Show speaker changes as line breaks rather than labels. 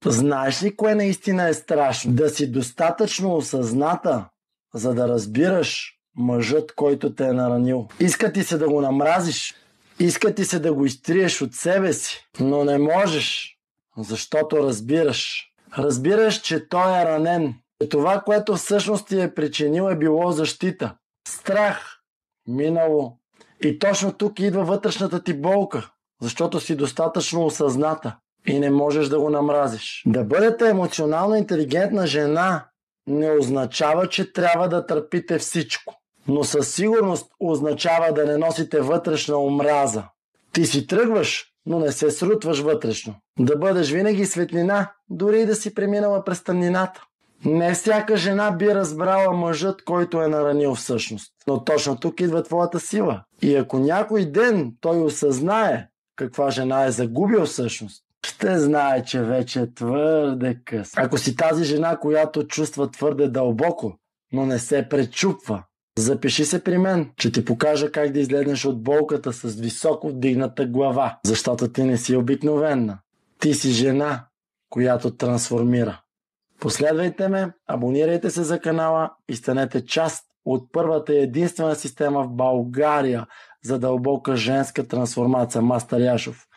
Знаеш ли кое наистина е страшно? Да си достатъчно осъзната, за да разбираш мъжът, който те е наранил. Иска ти се да го намразиш, иска ти се да го изтриеш от себе си, но не можеш, защото разбираш. Разбираш, че той е ранен. Това, което всъщност ти е причинил, е било защита. Страх, минало. И точно тук идва вътрешната ти болка, защото си достатъчно осъзната и не можеш да го намразиш. Да бъдете емоционално интелигентна жена не означава, че трябва да търпите всичко, но със сигурност означава да не носите вътрешна омраза. Ти си тръгваш, но не се срутваш вътрешно. Да бъдеш винаги светлина, дори и да си преминала през тъмнината. Не всяка жена би разбрала мъжът, който е наранил всъщност. Но точно тук идва твоята сила. И ако някой ден той осъзнае каква жена е загубил всъщност, ще знае, че вече е твърде късно. Ако си тази жена, която чувства твърде дълбоко, но не се пречупва, запиши се при мен, че ти покажа как да излезнеш от болката с високо вдигната глава, защото ти не си обикновена. Ти си жена, която трансформира. Последвайте ме, абонирайте се за канала и станете част от първата и единствена система в България за дълбока женска трансформация. Мастер Яшов.